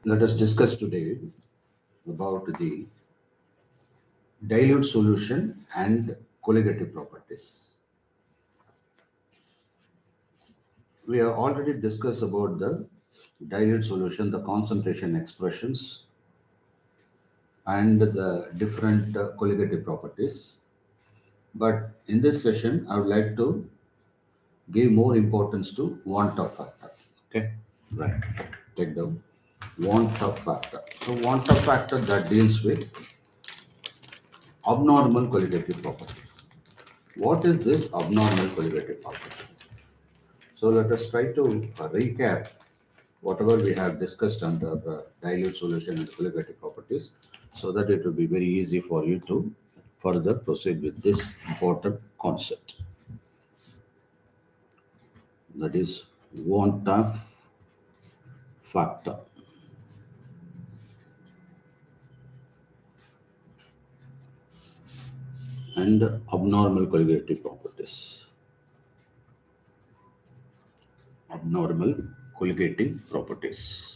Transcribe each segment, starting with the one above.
Let us discuss today about the dilute solution and colligative properties. We have already discussed about the dilute solution, the concentration expressions, and the different colligative properties. But in this session, I would like to give more importance to want of factor. Okay, right. Take the want of factor. So want of factor that deals with abnormal colligative property. What is this abnormal colligative property? So let us try to recap whatever we have discussed under dilute solution and colligative properties so that it will be very easy for you to further proceed with this important concept. That is want of factor. And abnormal colligative properties. Abnormal colligative properties.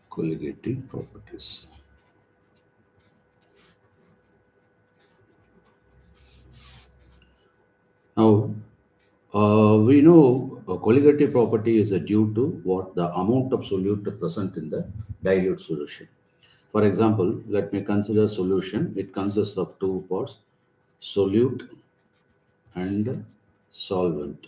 Colligative properties. Now, we know a colligative property is due to what the amount of solute present in the dilute solution. For example, let me consider solution. It consists of two parts, solute and solvent.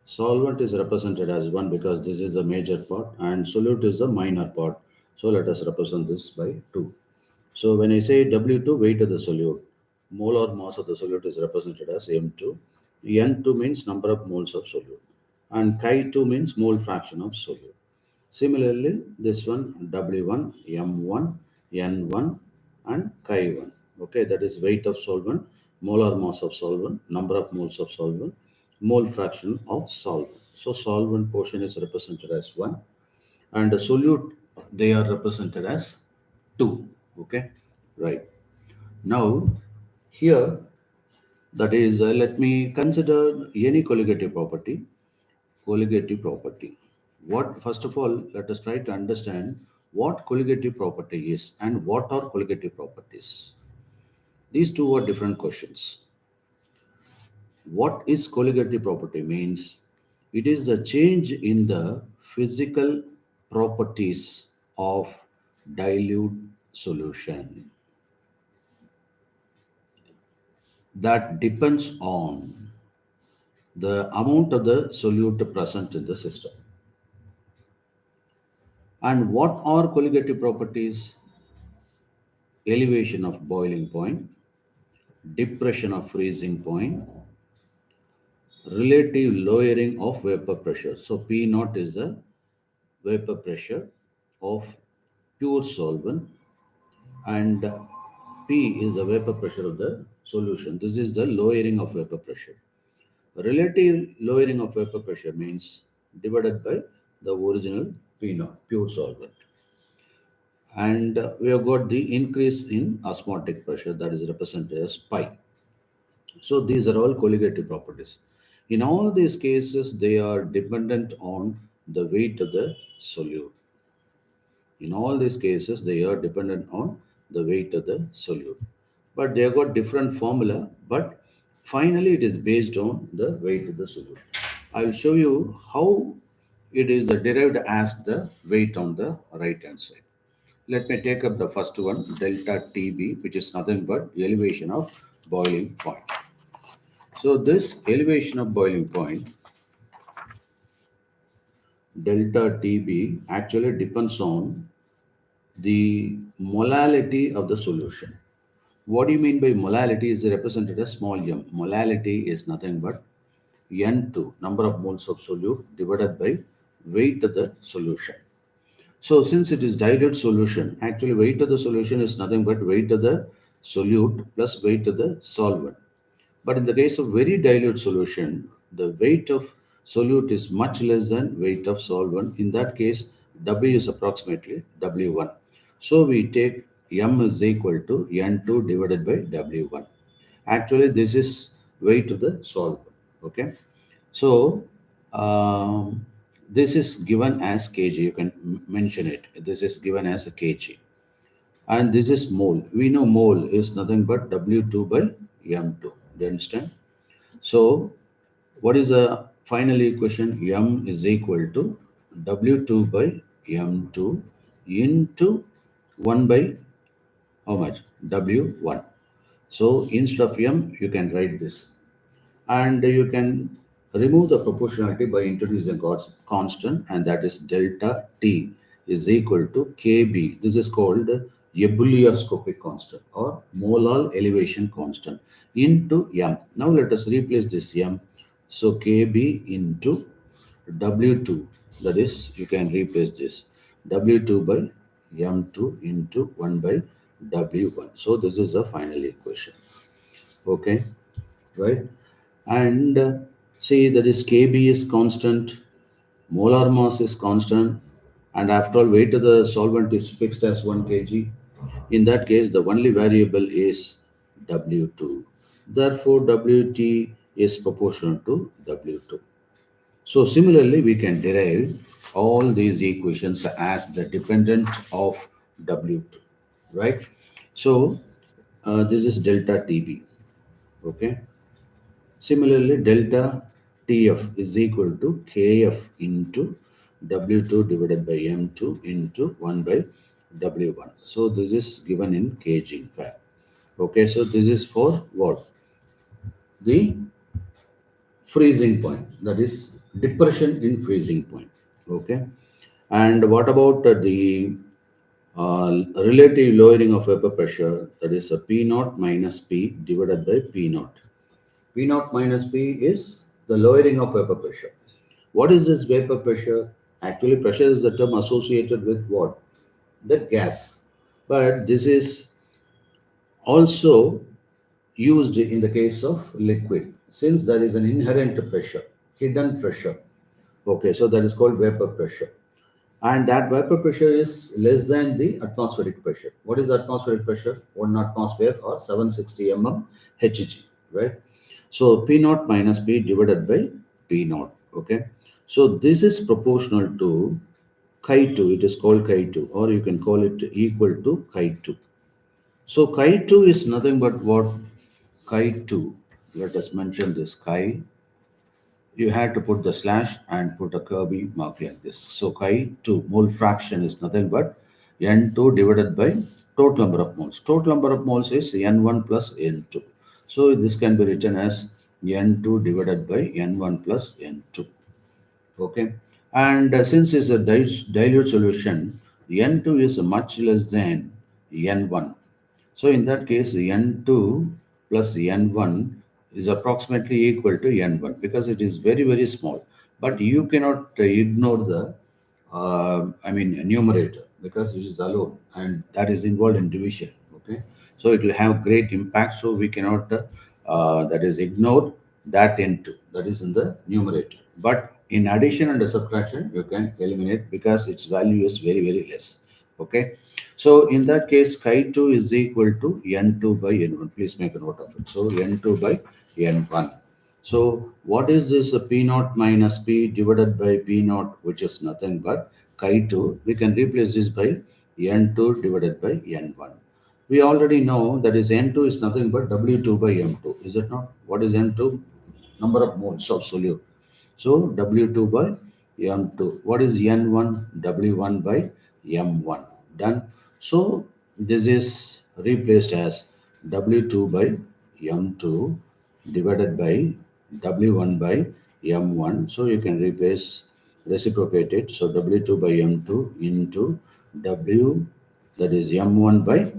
Solvent is represented as 1 because this is the major part and solute is the minor part. So let us represent this by 2. So when I say W2, weight of the solute, molar mass of the solute is represented as M2. N2 means number of moles of solute. And Chi2 means mole fraction of solute. Similarly, this one W1, M1, N1 and Chi1. Okay, that is weight of solvent, molar mass of solvent, number of moles of solvent, mole fraction of solvent. So solvent portion is represented as 1 and the solute they are represented as 2. Okay, right. Now here that is let me consider any colligative property. Colligative property. What first of all, let us try to understand what colligative property is and what are colligative properties. These two are different questions. What is colligative property means it is the change in the physical properties of dilute solution that depends on the amount of the solute present in the system. And what are colligative properties? Elevation of boiling point, depression of freezing point, relative lowering of vapor pressure. So P naught is the vapor pressure of pure solvent and P is the vapor pressure of the solution. This is the lowering of vapor pressure. Relative lowering of vapor pressure means divided by the original P naught, pure solvent. And we have got the increase in osmotic pressure that is represented as pi. So these are all colligative properties. In all these cases, they are dependent on the weight of the solute. In all these cases, they are dependent on the weight of the solute. But they have got different formula, but finally it is based on the weight of the solute. I will show you how it is derived as the weight on the right hand side. Let me take up the first one, delta TB, which is nothing but elevation of boiling point. So this elevation of boiling point, delta TB, actually depends on the molality of the solution. What do you mean by molality is represented as small m. Molality is nothing but N2, number of moles of solute divided by weight of the solution. So since it is dilute solution, actually weight of the solution is nothing but weight of the solute plus weight of the solvent. But in the case of very dilute solution, the weight of solute is much less than weight of solvent. In that case, W is approximately W1. So we take M is equal to N2 divided by W1. Actually, this is weight of the solvent. Okay. So this is given as kg. You can mention it. This is given as a kg. And this is mole. We know mole is nothing but W2 by M2. Do you understand? So what is the final equation? M is equal to W2 by M2 into 1 by how much? W1. So instead of M, you can write this. And you can remove the proportionality by introducing constant, and that is delta T is equal to Kb. This is called ebullioscopic constant or molar elevation constant into M. Now let us replace this M. So Kb into W2, that is, you can replace this W2 by M2 into 1 by W1. So this is the final equation. Okay, right? And see, that is Kb is constant, molar mass is constant, and after all, weight of the solvent is fixed as 1 kg. In that case, the only variable is W2. Therefore, Wt is proportional to W2. So similarly, we can derive all these equations as the dependent of W2, right? So this is delta Tb, okay? Similarly, delta Tf is equal to Kf into W2 divided by M2 into 1 by W1. So this is given in kg in fact. Okay, so this is for what? The freezing point, that is depression in freezing point. Okay, and what about the relative lowering of vapor pressure, that is a P naught minus P divided by P naught. P naught minus P is the lowering of vapor pressure. What is this vapor pressure? Actually, pressure is the term associated with what? The gas. But this is also used in the case of liquid, since there is an inherent pressure, hidden pressure. Okay, so that is called vapor pressure. And that vapor pressure is less than the atmospheric pressure. What is atmospheric pressure? 1 atmosphere or 760 mm Hg, right? So P naught minus P divided by P naught. Okay. So this is proportional to chi2. It is called chi2, or you can call it equal to chi2. So chi2 is nothing but what? Chi2. Let us mention this chi. You had to put the slash and put a curvy mark like this. So chi2 mole fraction is nothing but N2 divided by total number of moles. Total number of moles is N1 plus N2. So this can be written as N2 divided by N1 plus N2. Okay. And since it's a dilute solution, N2 is much less than N1. So in that case, N2 plus N1 is approximately equal to N1 because it is very, very small. But you cannot ignore the, numerator, because it is alone and that is involved in division. Okay. So it will have great impact. So we cannot, that is, ignore that N2 that is in the numerator. But in addition and subtraction, you can eliminate because its value is very, very less. Okay. So in that case, chi2 is equal to N2 by N1. Please make a note of it. So N2 by N1. So what is this P naught minus P divided by P naught, which is nothing but chi2. We can replace this by N2 divided by N1. We already know that is N2 is nothing but W2 by M2. Is it not? What is N2? Number of moles of solute. So W2 by M2. What is N1? W1 by M1. Done. So this is replaced as W2 by M2 divided by W1 by M1. So you can replace, reciprocate it. So W2 by M2 into W, that is M1 by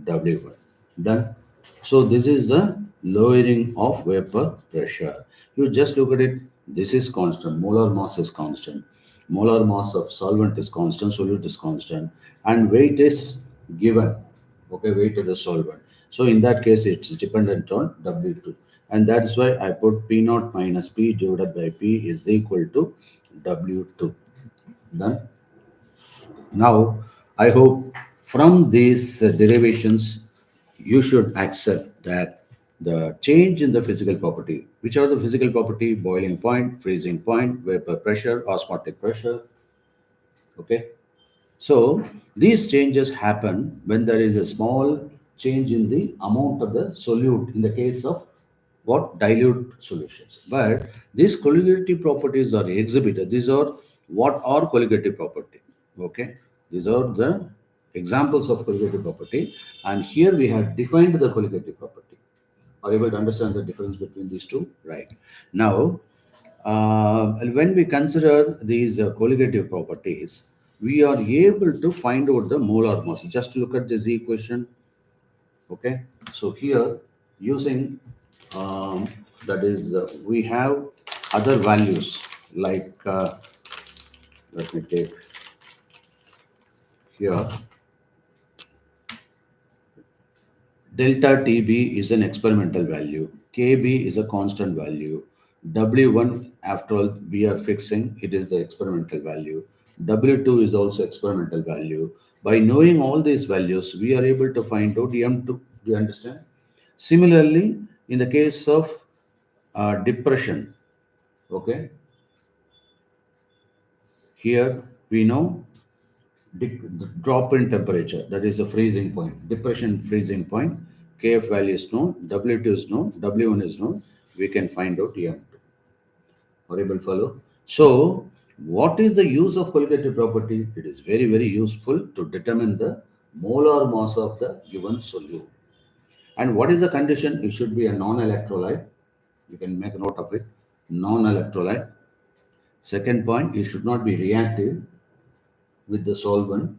W1. Done. So this is the lowering of vapor pressure. You just look at it. This is constant. Molar mass is constant. Molar mass of solvent is constant. Solute is constant. And weight is given. Okay, weight of the solvent. So in that case, it's dependent on W2. And that's why I put P naught minus P divided by P is equal to W2. Done. Now, I hope from these derivations, you should accept that the change in the physical property, which are the physical property, boiling point, freezing point, vapor pressure, osmotic pressure, okay? So these changes happen when there is a small change in the amount of the solute in the case of what dilute solutions. But these colligative properties are exhibited. These are what are colligative property. Okay, these are the examples of colligative property, and here we have defined the colligative property. Are you able to understand the difference between these two? Right. Now, when we consider these colligative properties, we are able to find out the molar mass. Just look at this equation. Okay. So here, using that is, we have other values like let me take here. Delta TB is an experimental value. KB is a constant value. W1, after all, we are fixing, it is the experimental value. W2 is also experimental value. By knowing all these values, we are able to find out M2. Do you understand? Similarly, in the case of depression, okay, here we know the drop in temperature, that is a freezing point, depression freezing point. Kf value is known, W2 is known, W1 is known. We can find out M2. Are you able to follow? So, what is the use of colligative property? It is very, very useful to determine the molar mass of the given solute. And what is the condition? It should be a non-electrolyte. You can make a note of it. Non-electrolyte. Second point, it should not be reactive with the solvent,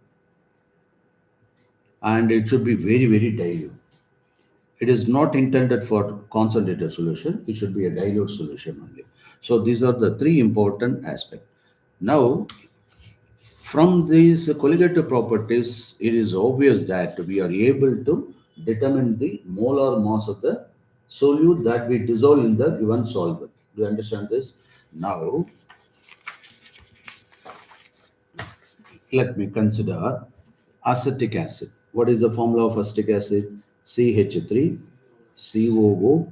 and it should be very, very dilute. It is not intended for concentrated solution. It should be a dilute solution only. So these are the three important aspects. Now, from these colligative properties, it is obvious that we are able to determine the molar mass of the solute that we dissolve in the given solvent. Do you understand this? Now, let me consider acetic acid. What is the formula of acetic acid? CH3 COOH.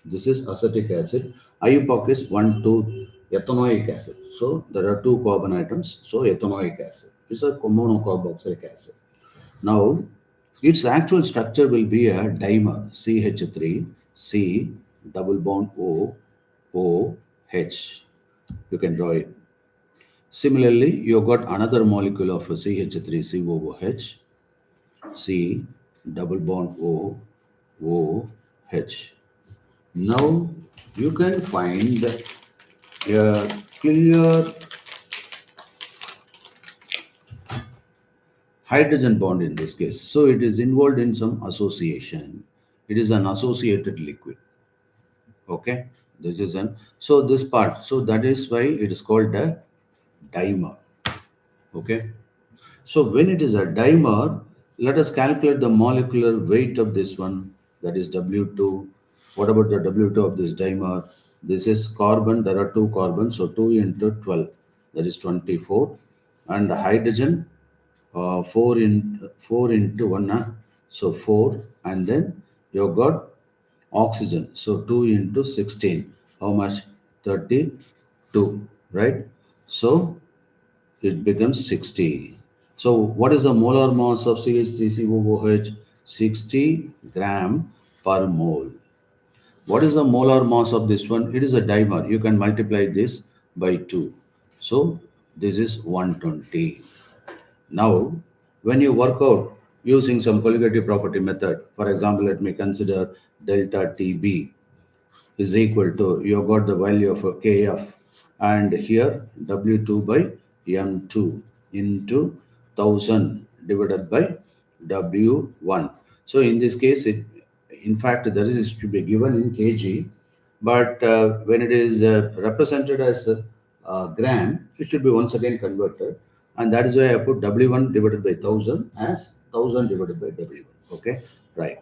This is acetic acid. IUPAC is 1,2 ethanoic acid. So there are two carbon atoms. So ethanoic acid is a monocarboxylic acid. Now its actual structure will be a dimer CH3 C double bond O O H. You can draw it. Similarly, you've got another molecule of CH3COOH, C double bond O O H. Now you can find a clear hydrogen bond in this case. So it is involved in some association. It is an associated liquid. Okay, this is an so this part. So that is why it is called a dimer. Okay. So when it is a dimer, let us calculate the molecular weight of this one, that is W2. What about the W2 of this dimer? This is carbon, there are two carbons, so 2 into 12, that is 24. And hydrogen, 4 into 1, so 4. And then you've got oxygen, so 2 into 16. How much? 32, right? So it becomes 60. So what is the molar mass of CH3COOH? 60 gram per mole. What is the molar mass of this one? It is a dimer. You can multiply this by 2. So this is 120. Now, when you work out using some colligative property method, for example, let me consider delta TB is equal to, you have got the value of Kf, and here W2 by M2 into 1000 divided by W1. So in this case, in fact, that is to be given in kg, but when it is represented as gram, it should be once again converted, and that is why I put W1 divided by 1000 as 1000 divided by W1. Okay, right.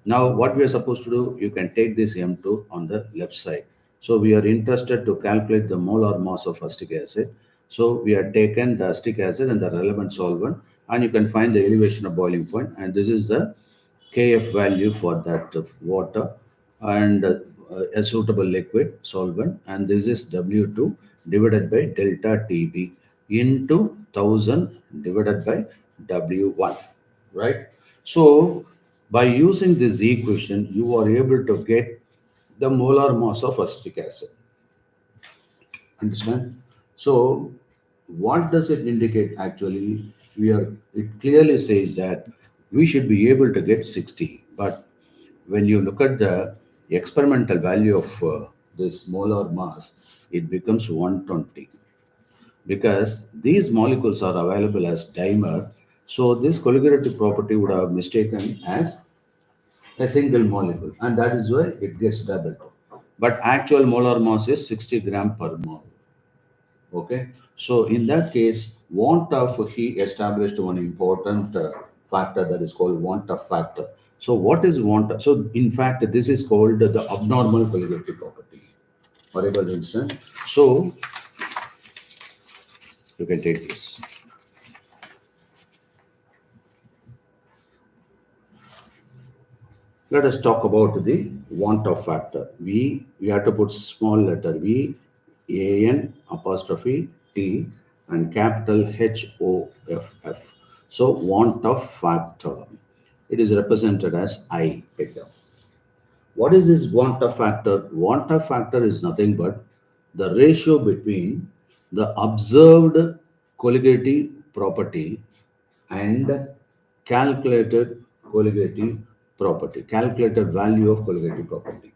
Now, what we are supposed to do, you can take this M2 on the left side. So we are interested to calculate the molar mass of acetic acid. So we have taken the acetic acid and the relevant solvent, and you can find the elevation of boiling point, and this is the Kf value for that water, and a suitable liquid solvent, and this is W2 divided by delta Tb into 1000 divided by W1, right? So by using this equation, you are able to get the molar mass of acetic acid. Understand? So what does it indicate actually? It clearly says that we should be able to get 60. But when you look at the experimental value of this molar mass, it becomes 120 because these molecules are available as dimer. So this colligative property would have mistaken as a single molecule, and that is why it gets doubled. But actual molar mass is 60 gram per mole. Okay, so in that case, want of he established one important factor that is called want of factor. So what is want? So in fact, this is called the abnormal colligative property. Are you able to understand? So you can take this. Let us talk about the want of factor. We have to put small letter V, A N apostrophe T, and capital H O F F. So want of factor. It is represented as I here. What is this want of factor? Want of factor is nothing but the ratio between the observed colligative property and calculated colligative property, calculated value of colligative property.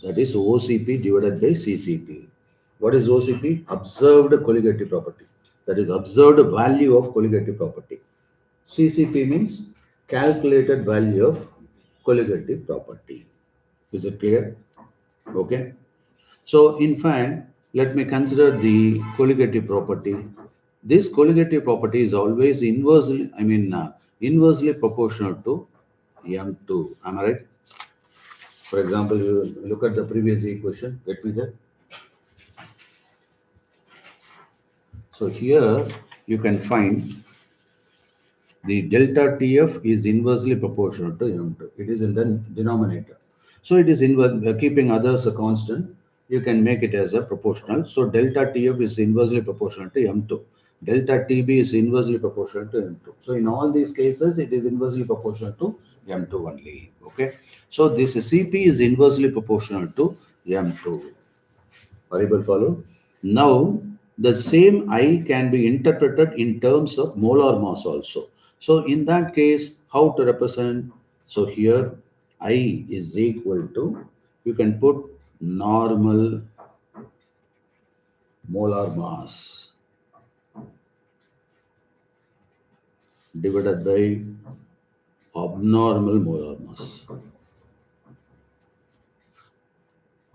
That is OCP divided by CCP. What is OCP? Observed colligative property. That is observed value of colligative property. CCP means calculated value of colligative property. Is it clear? Okay. So, in fact, let me consider the colligative property. This colligative property is always inversely proportional to M2. Am I right? For example, you look at the previous equation. Get me there. So here you can find the delta TF is inversely proportional to M2. It is in the denominator. So it is keeping others a constant. You can make it as a proportional. So delta TF is inversely proportional to M2. Delta TB is inversely proportional to M2. So in all these cases, it is inversely proportional to M2 only. Okay. So this CP is inversely proportional to M2. Are you able to follow? Now, the same I can be interpreted in terms of molar mass also. So, in that case, how to represent? So, here I is equal to, you can put normal molar mass divided by abnormal molar mass.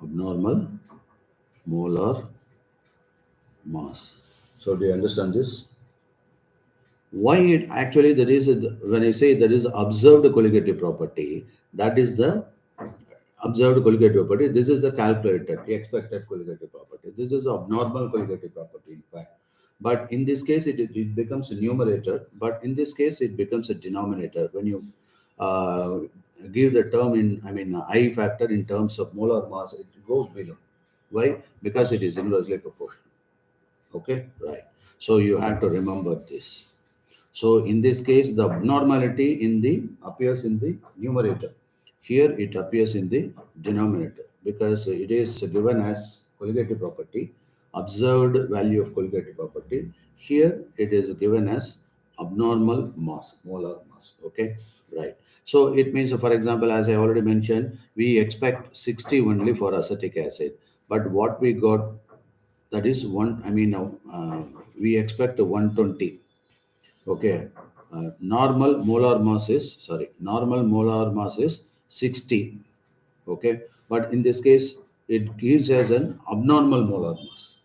Abnormal molar mass. So, do you understand this? Why it actually there is when I say there is observed colligative property, that is the observed colligative property. This is the calculated expected colligative property. This is abnormal colligative property in fact. But in this case, it becomes a numerator. But in this case, it becomes a denominator when you uh, give the term in I factor in terms of molar mass. It goes below. Why? Because it is inversely proportional. Okay, right. So you have to remember this. So in this case, the abnormality in the appears in the numerator. Here it appears in the denominator because it is given as colligative property, observed value of colligative property. Here it is given as abnormal mass, molar mass. Okay, right. So it means, for example, as I already mentioned, we expect 60 only for acetic acid, but what we got, that is we expect 120. Okay. Normal molar mass is 60. Okay. But in this case, it gives as an abnormal molar mass.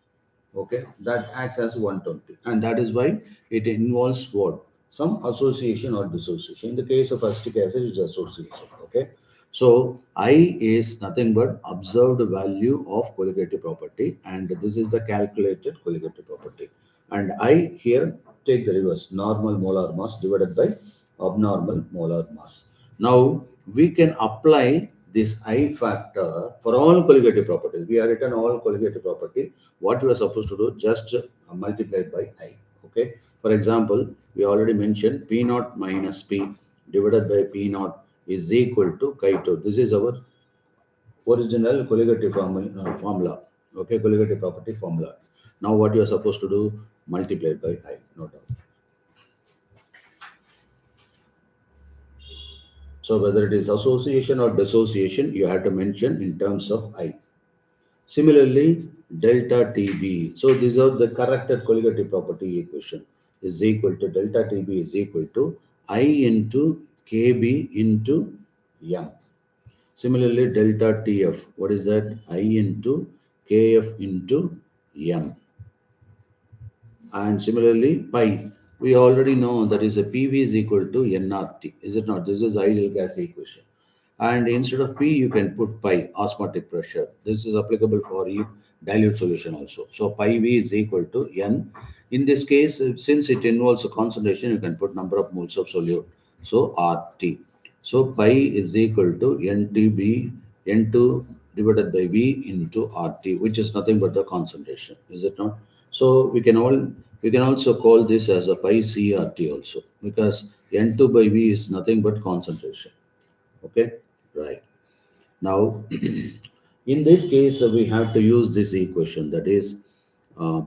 Okay. That acts as 120. And that is why it involves what? Some association or dissociation. In the case of acetic acid, it's association. Okay. So I is nothing but observed value of colligative property, and this is the calculated colligative property. And I here take the reverse, normal molar mass divided by abnormal molar mass. Now we can apply this I factor for all colligative properties. We have written all colligative property. What we are supposed to do, just multiply by I. Okay. For example, we already mentioned P naught minus P divided by P naught is equal to chi2. This is our original colligative formula. Okay, colligative property formula. Now what you are supposed to do, multiply by I, no doubt. So whether it is association or dissociation, you have to mention in terms of I. Similarly, delta TB. So these are the corrected colligative property equation is equal to delta TB is equal to I into KB into M. Similarly, delta TF, what is that? I into KF into M. And similarly, pi, we already know that is a PV is equal to nRT, is it not? This is ideal gas equation. And instead of P, you can put pi, osmotic pressure. This is applicable for dilute solution also. So pi V is equal to N. In this case, since it involves a concentration, you can put number of moles of solute. So RT. So pi is equal to NTB, N2 divided by V into RT, which is nothing but the concentration, is it not? So we can also call this as a pi CRT also, because N2 by V is nothing but concentration. Okay, right. Now, in this case, we have to use this equation, that is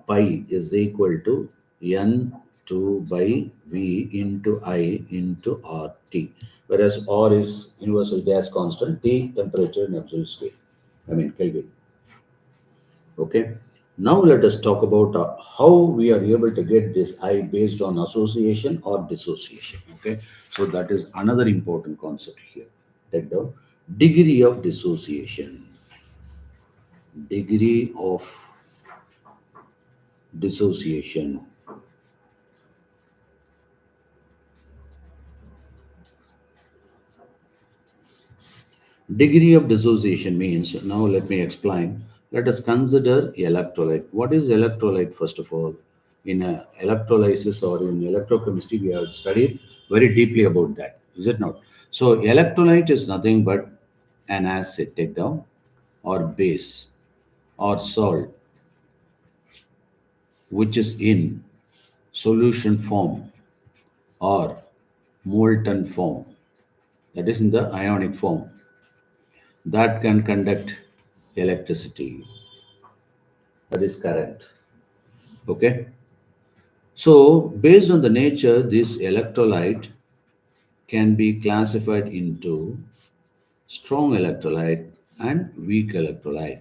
pi is equal to N2 by V into I into RT, whereas R is universal gas constant, T temperature in absolute scale, I mean Kelvin. Okay. Now let us talk about how we are able to get this I based on association or dissociation. Okay. So that is another important concept here. Take down degree of dissociation. Degree of dissociation. Degree of dissociation means, now let me explain. Let us consider electrolyte. What is electrolyte first of all? In electrolysis or in electrochemistry, we have studied very deeply about that. Is it not? So electrolyte is nothing but an acid, take down, or base or salt, which is in solution form or molten form, that is in the ionic form, that can conduct electricity, that is current. Okay. So based on the nature, this electrolyte can be classified into strong electrolyte and weak electrolyte.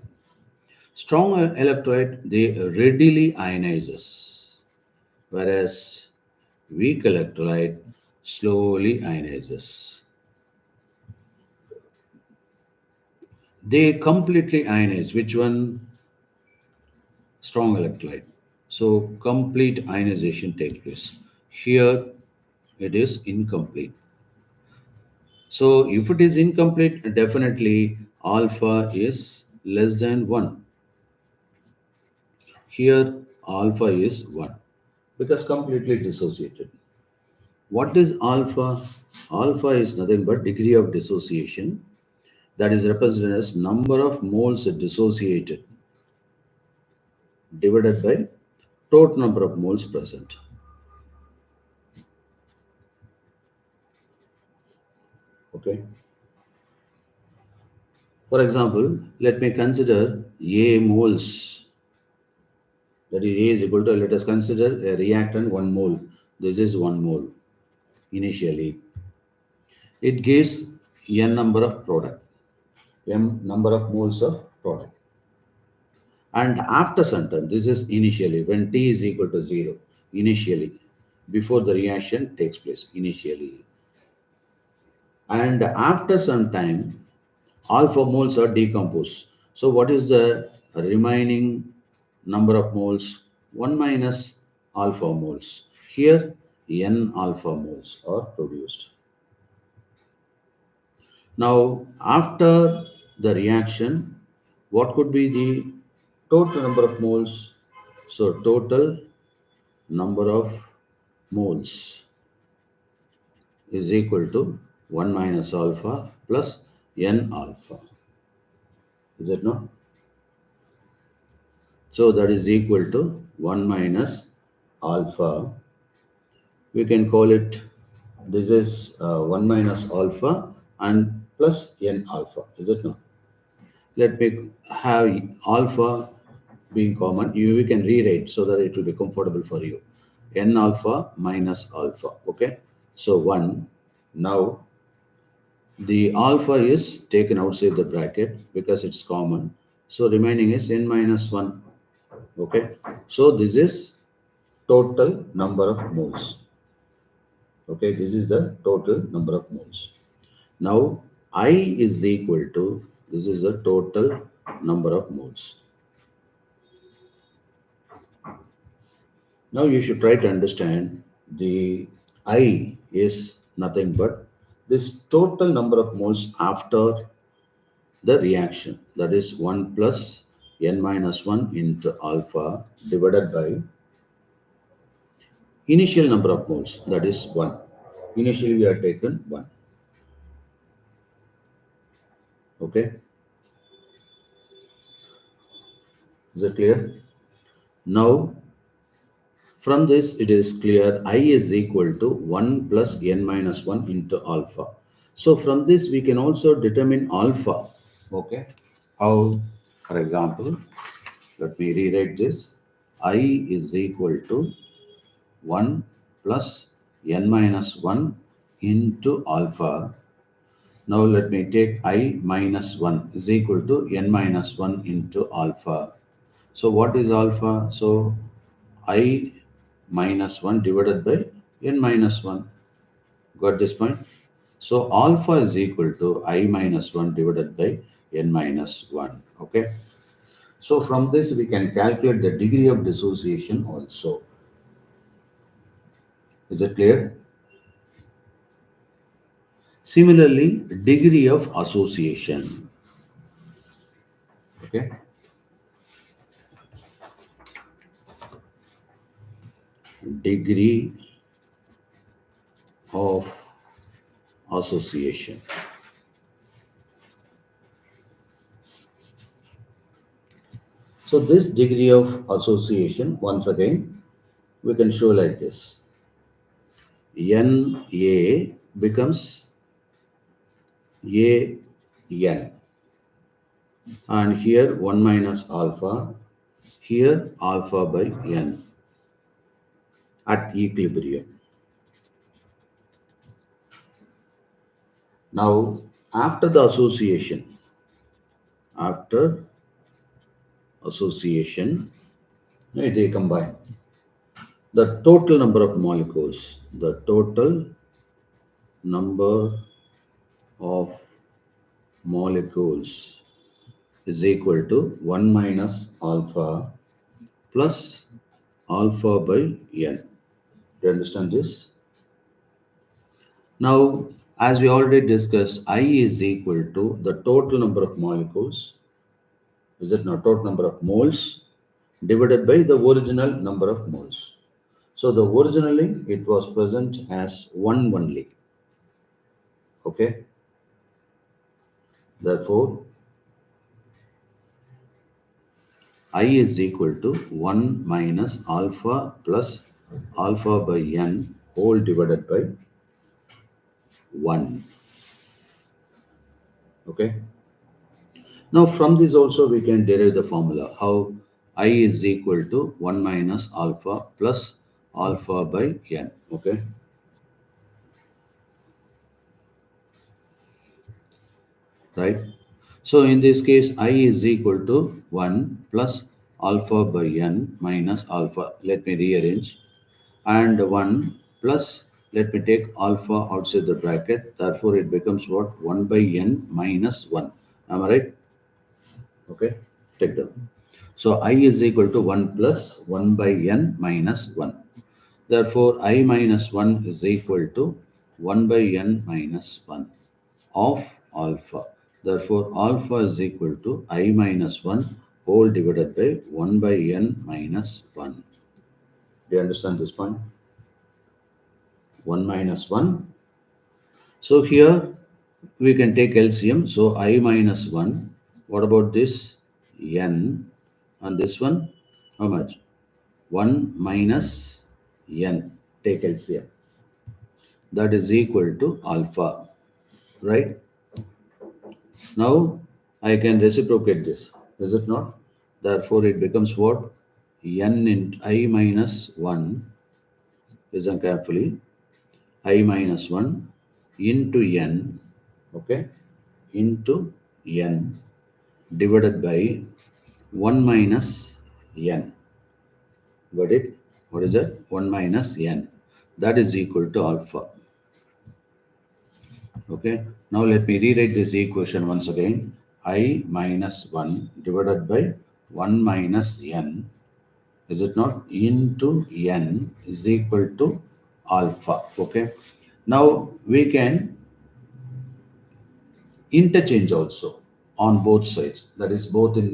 Strong electrolyte, they readily ionizes, whereas weak electrolyte slowly ionizes. They completely ionize. Which one? Strong electrolyte. So complete ionization takes place. Here it is incomplete. So if it is incomplete, definitely alpha is less than 1. Here alpha is 1 because completely dissociated. What is alpha? Alpha is nothing but degree of dissociation, that is represented as number of moles dissociated divided by total number of moles present. Okay. For example, let me consider A moles. That is A is equal to, let us consider a reactant 1 mole. This is 1 mole initially. It gives n number of product, m number of moles of product. And after some time, this is initially when t is equal to 0, initially, before the reaction takes place, initially. And after some time, alpha moles are decomposed. So what is the remaining number of moles? 1 minus alpha moles. Here, n alpha moles are produced. Now, after the reaction, what could be the total number of moles? So, total number of moles is equal to 1 minus alpha plus n alpha. Is it not? So, that is equal to 1 minus alpha. We can call it, this is 1 minus alpha and plus n alpha. Is it not? Let me have alpha being common. We can rewrite so that it will be comfortable for you. N alpha minus alpha. Okay. So 1. Now the alpha is taken outside the bracket because it's common. So remaining is n minus 1. Okay. So this is total number of moles. Okay. This is the total number of moles. Now I is equal to, this is the total number of moles. Now you should try to understand the I is nothing but this total number of moles after the reaction, that is 1 plus n minus 1 into alpha divided by initial number of moles, that is 1. Initially we have taken 1. Okay, is it clear? Now from this, it is clear I is equal to 1 plus n minus 1 into alpha. So from this, we can also determine alpha. Okay. How? For example, let me rewrite this. I is equal to 1 plus n minus 1 into alpha. Now let me take I minus 1 is equal to n minus 1 into alpha. So what is alpha? So I minus 1 divided by n minus 1. Got this point? So alpha is equal to I minus 1 divided by n minus 1. Okay. So from this we can calculate the degree of dissociation also. Is it clear? Similarly, degree of association. Okay. Degree of association. So this degree of association, once again, we can show like this. Na becomes An, and here 1 minus alpha, here alpha by n at equilibrium. Now, after the association, after association, they combine. The total number of molecules, the total number of molecules is equal to 1 minus alpha plus alpha by n. Do you understand this? Now, as we already discussed, I is equal to the total number of molecules, is it not? Total number of moles divided by the original number of moles. So the originally it was present as 1 only. Okay. Therefore, I is equal to 1 minus alpha plus alpha by n whole divided by 1. Okay. Now from this also we can derive the formula. How? I is equal to 1 minus alpha plus alpha by n. Okay. Right. So in this case, I is equal to 1 plus alpha by n minus alpha. Let me rearrange. And 1 plus, let me take alpha outside the bracket. Therefore, it becomes what? 1 by n minus 1. Am I right? Okay. Take down. So I is equal to 1 plus 1 by n minus 1. Therefore, I minus 1 is equal to 1 by n minus 1 of alpha. Therefore, alpha is equal to I minus 1 whole divided by 1 by n minus 1. Do you understand this point? 1 minus 1. So here we can take LCM. So I minus 1. What about this? N. And this one? How much? 1 minus n. Take LCM. That is equal to alpha. Right? Now I can reciprocate this. Is it not? Therefore it becomes what? N in I minus 1. Listen carefully. I minus 1 into n. Okay? Into n divided by 1 minus n. Got it? What is that? 1 minus n. That is equal to alpha. Okay. Now let me rewrite this equation once again. I minus 1 divided by 1 minus n. Is it not? Into n is equal to alpha. Okay. Now we can interchange also on both sides. That is both in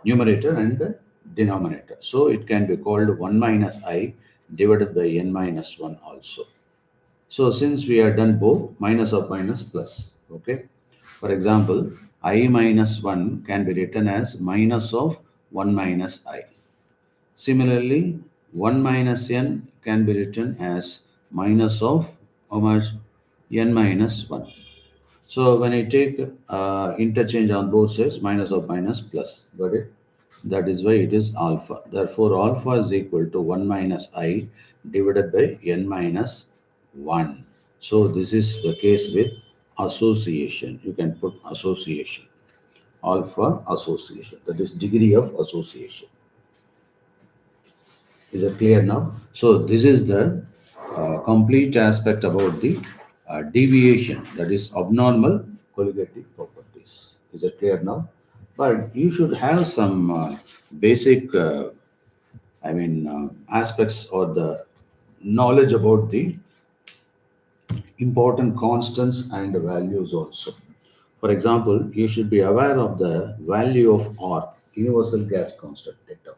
numerator and denominator. So it can be called 1 minus I divided by n minus 1 also. So since we are done both, minus of minus plus. Okay. For example, I minus 1 can be written as minus of 1 minus I. Similarly, 1 minus n can be written as minus of how much? N minus 1. So when I take interchange on both sides, minus of minus plus. Got it? That is why it is alpha. Therefore, alpha is equal to 1 minus I divided by n minus 1. So this is the case with association. You can put association. Alpha association. That is degree of association. Is it clear now? So this is the complete aspect about the deviation, that is abnormal colligative properties. Is it clear now? But you should have some basic, aspects or the knowledge about the important constants and values also. For example, you should be aware of the value of R, universal gas constant data,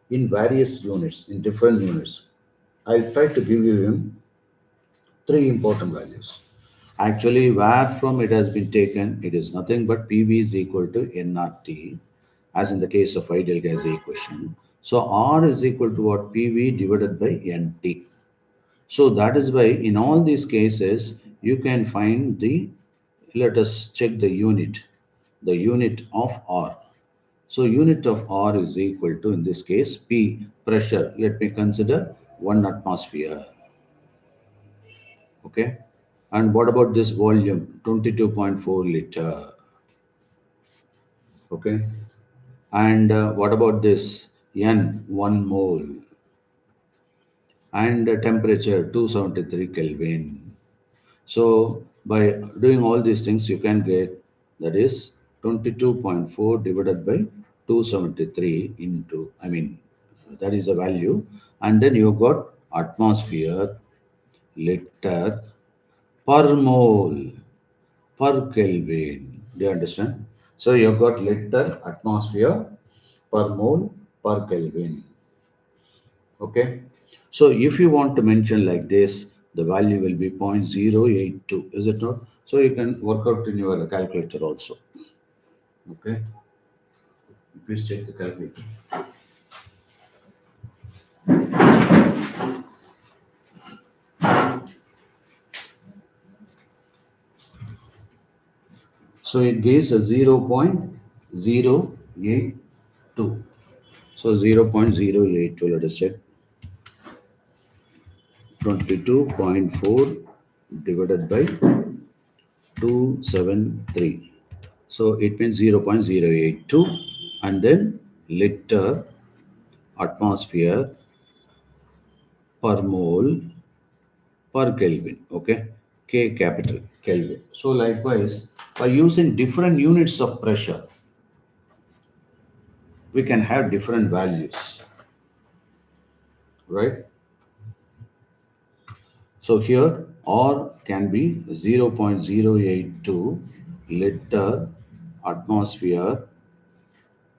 in various units, in different units. I'll try to give you three important values. Actually, where from it has been taken, it is nothing but PV is equal to nRT, as in the case of ideal gas equation. So R is equal to what? PV divided by NT. So that is why in all these cases, you can find let us check the unit of R. So unit of R is equal to, in this case, P, pressure. Let me consider 1 atmosphere. Okay. And what about this volume? 22.4 liter. Okay. And what about this? N, 1 mole. And temperature, 273 Kelvin. So by doing all these things, you can get, that is 22.4 divided by 273 into, that is the value. And then you got atmosphere, liter, per mole, per Kelvin. Do you understand? So you've got liter, atmosphere, per mole, per Kelvin. Okay. So if you want to mention like this, the value will be 0.082. Is it not? So you can work out in your calculator also. Okay. Please check the calculator. So it gives a 0.082. So 0.082, let us check. 22.4 divided by 273. So it means 0.082, and then liter, atmosphere, per mole, per Kelvin. Okay. K capital Kelvin. So likewise, by using different units of pressure, we can have different values. Right? So here or can be 0.082 liter atmosphere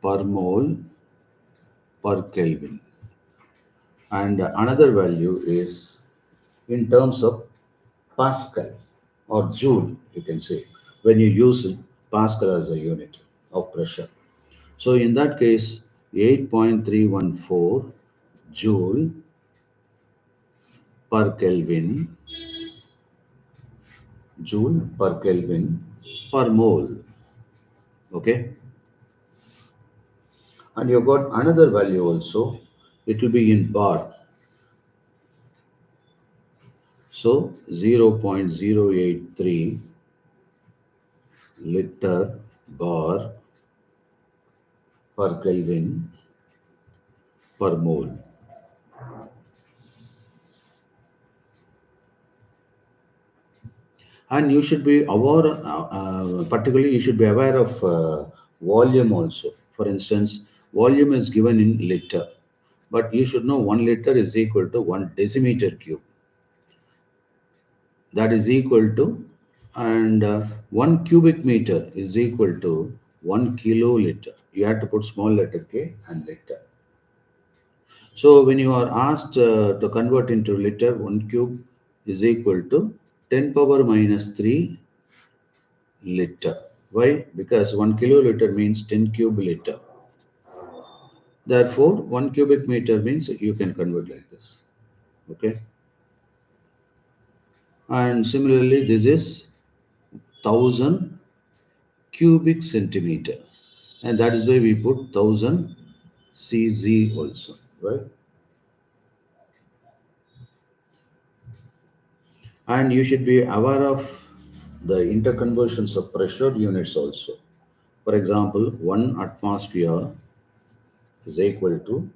per mole per Kelvin. And another value is in terms of Pascal or Joule, you can say, when you use Pascal as a unit of pressure. So in that case, 8.314 Joule per Kelvin, Joule per Kelvin per mole. Okay. And you've got another value also. It will be in bar. So 0.083 liter bar per Kelvin per mole. And you should be aware, particularly you should be aware of volume also. For instance, volume is given in liter, but you should know 1 liter is equal to 1 decimeter cube. That is equal to, and 1 cubic meter is equal to 1 kiloliter. You have to put small letter K and liter. So when you are asked to convert into liter, 1 cube is equal to 10 power minus 3 liter. Why? Because 1 kiloliter means 10 cube liter. Therefore, 1 cubic meter means you can convert like this. Okay. And similarly, this is 1000 cubic centimeter. And that is why we put 1000 CZ also. Right. And you should be aware of the interconversions of pressure units also. For example, 1 atmosphere is equal to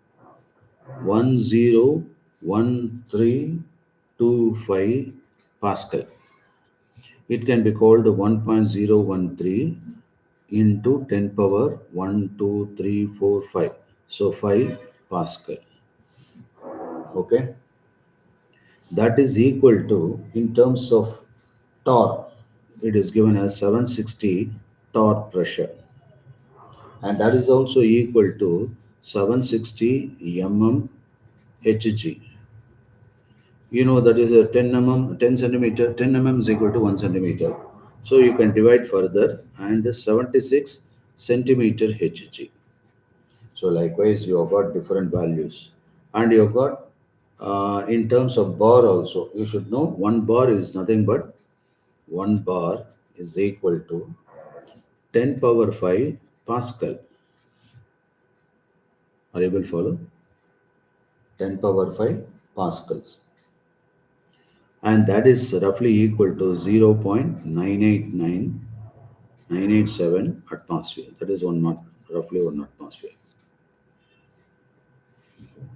101325 Pascal. It can be called 1.013 into 10 power 1, 2, 3, 4, 5. So 5 Pascal. Okay. That is equal to, in terms of torque, it is given as 760 torque pressure. And that is also equal to 760 mm Hg. You know that is a 10 mm, 10 centimeter, 10 mm is equal to 1 centimeter. So you can divide further and 76 centimeter Hg. So likewise, you have got different values. And you have got, in terms of bar also, you should know 1 bar is nothing but 1 bar is equal to 10 power 5 Pascal. Are you able to follow? 10 power 5 Pascals. And that is roughly equal to 0.989987 atmosphere. That is roughly 1 atmosphere.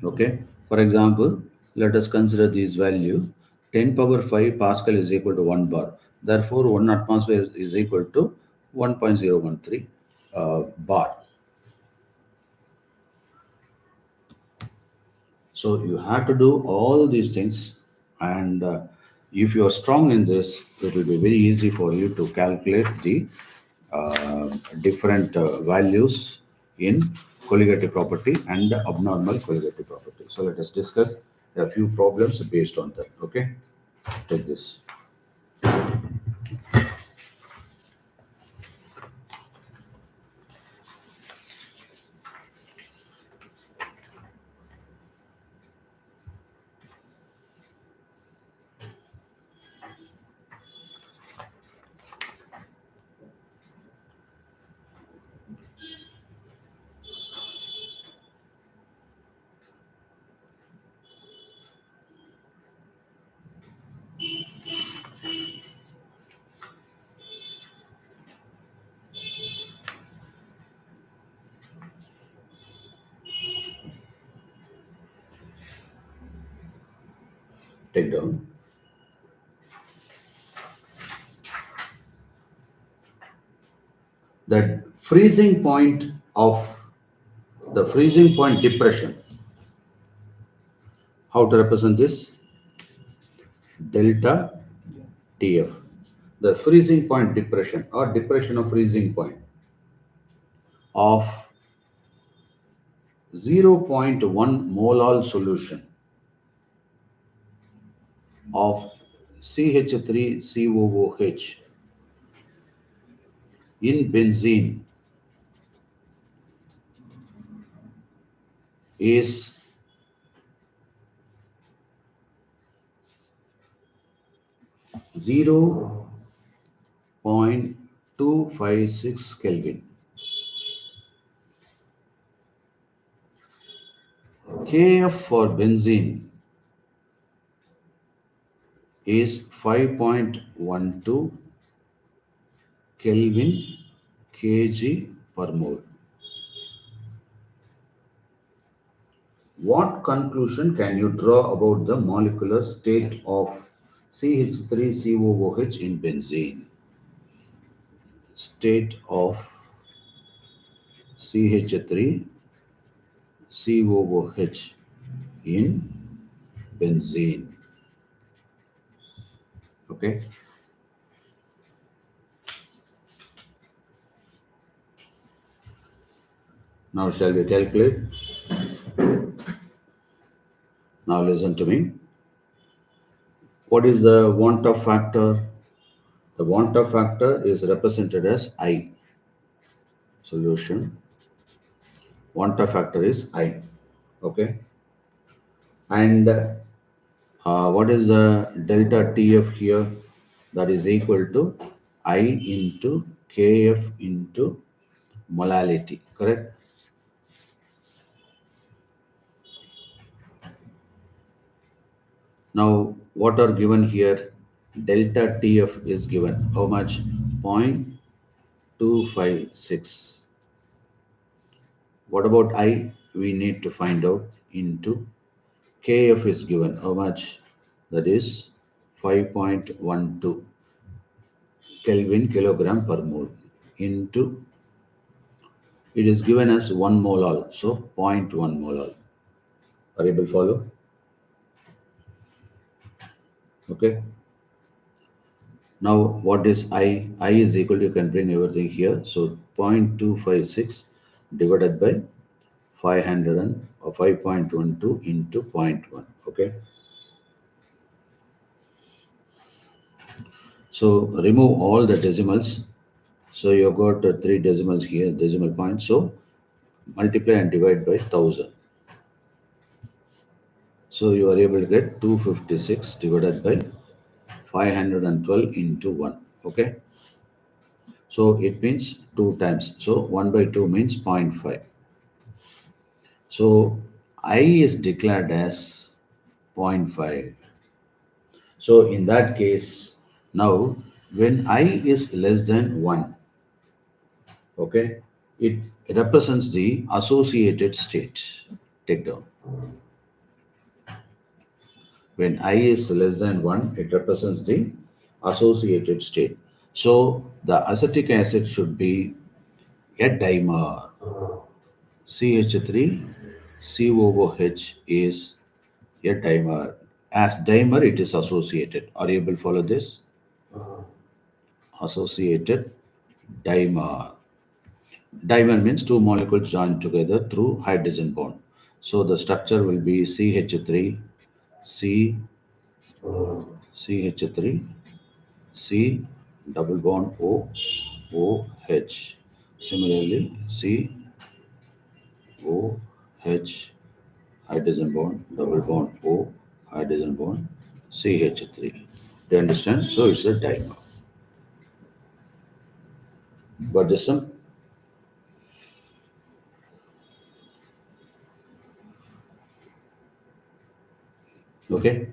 Okay. For example, let us consider this value. 10 power 5 Pascal is equal to 1 bar. Therefore, 1 atmosphere is equal to 1.013 bar. So you have to do all these things, and if you are strong in this, it will be very easy for you to calculate the different values in colligative property and abnormal colligative property. So let us discuss a few problems based on that. Okay, take this. Take down. That freezing point of the freezing point depression. How to represent this? Delta TF. The freezing point depression or depression of freezing point of zero point 0.1 molar solution of CH3COOH in benzene is 0.256 Kelvin. Kf for benzene is 5.12 Kelvin kg per mole. What conclusion can you draw about the molecular state of CH3COOH in benzene? State of CH3COOH in benzene. Okay. Now shall we calculate? Now listen to me. What is the want of factor? The want of factor is represented as I. Solution. Want of factor is I. Okay. And what is the delta TF here? That is equal to I into KF into molality. Correct? Now, what are given here? Delta TF is given. How much? 0.256. What about I? We need to find out into KF is given. How much? That is 5.12 Kelvin kilogram per mole into it is given as 1 molal. So 0.1 molal. Are you able to follow? Okay. Now, what is I? I is equal to, you can bring everything here. So 0.256 divided by 500 and, or 5.12 into 0.1. Okay. So remove all the decimals. So you've got 3 decimals here, decimal points. So multiply and divide by 1000. So you are able to get 256 divided by 512 into 1. Okay. So it means 2 times. So 1 by 2 means 0.5. So I is declared as 0.5. So in that case, now when I is less than 1, okay, it represents the associated state. Take down. When I is less than 1, it represents the associated state. So the acetic acid should be a dimer. CH3 COOH is a dimer. As dimer, it is associated. Are you able to follow this? Associated dimer. Dimer means 2 molecules joined together through hydrogen bond. So the structure will be CH3 C CH3 C double bond O OH. Similarly, C OH hydrogen bond, double bond O, hydrogen bond CH3. Do you understand? So it's a dimer. Got this one? Okay.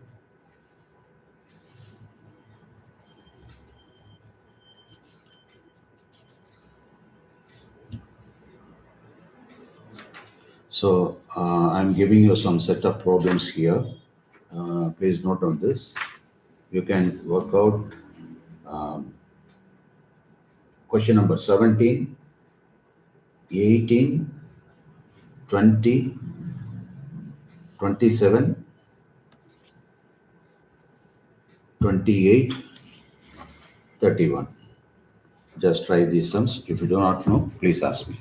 So I'm giving you some set of problems here. Please note on this. You can work out question number 17, 18, 20, 27, 28, 31. Just try these sums. If you do not know, please ask me.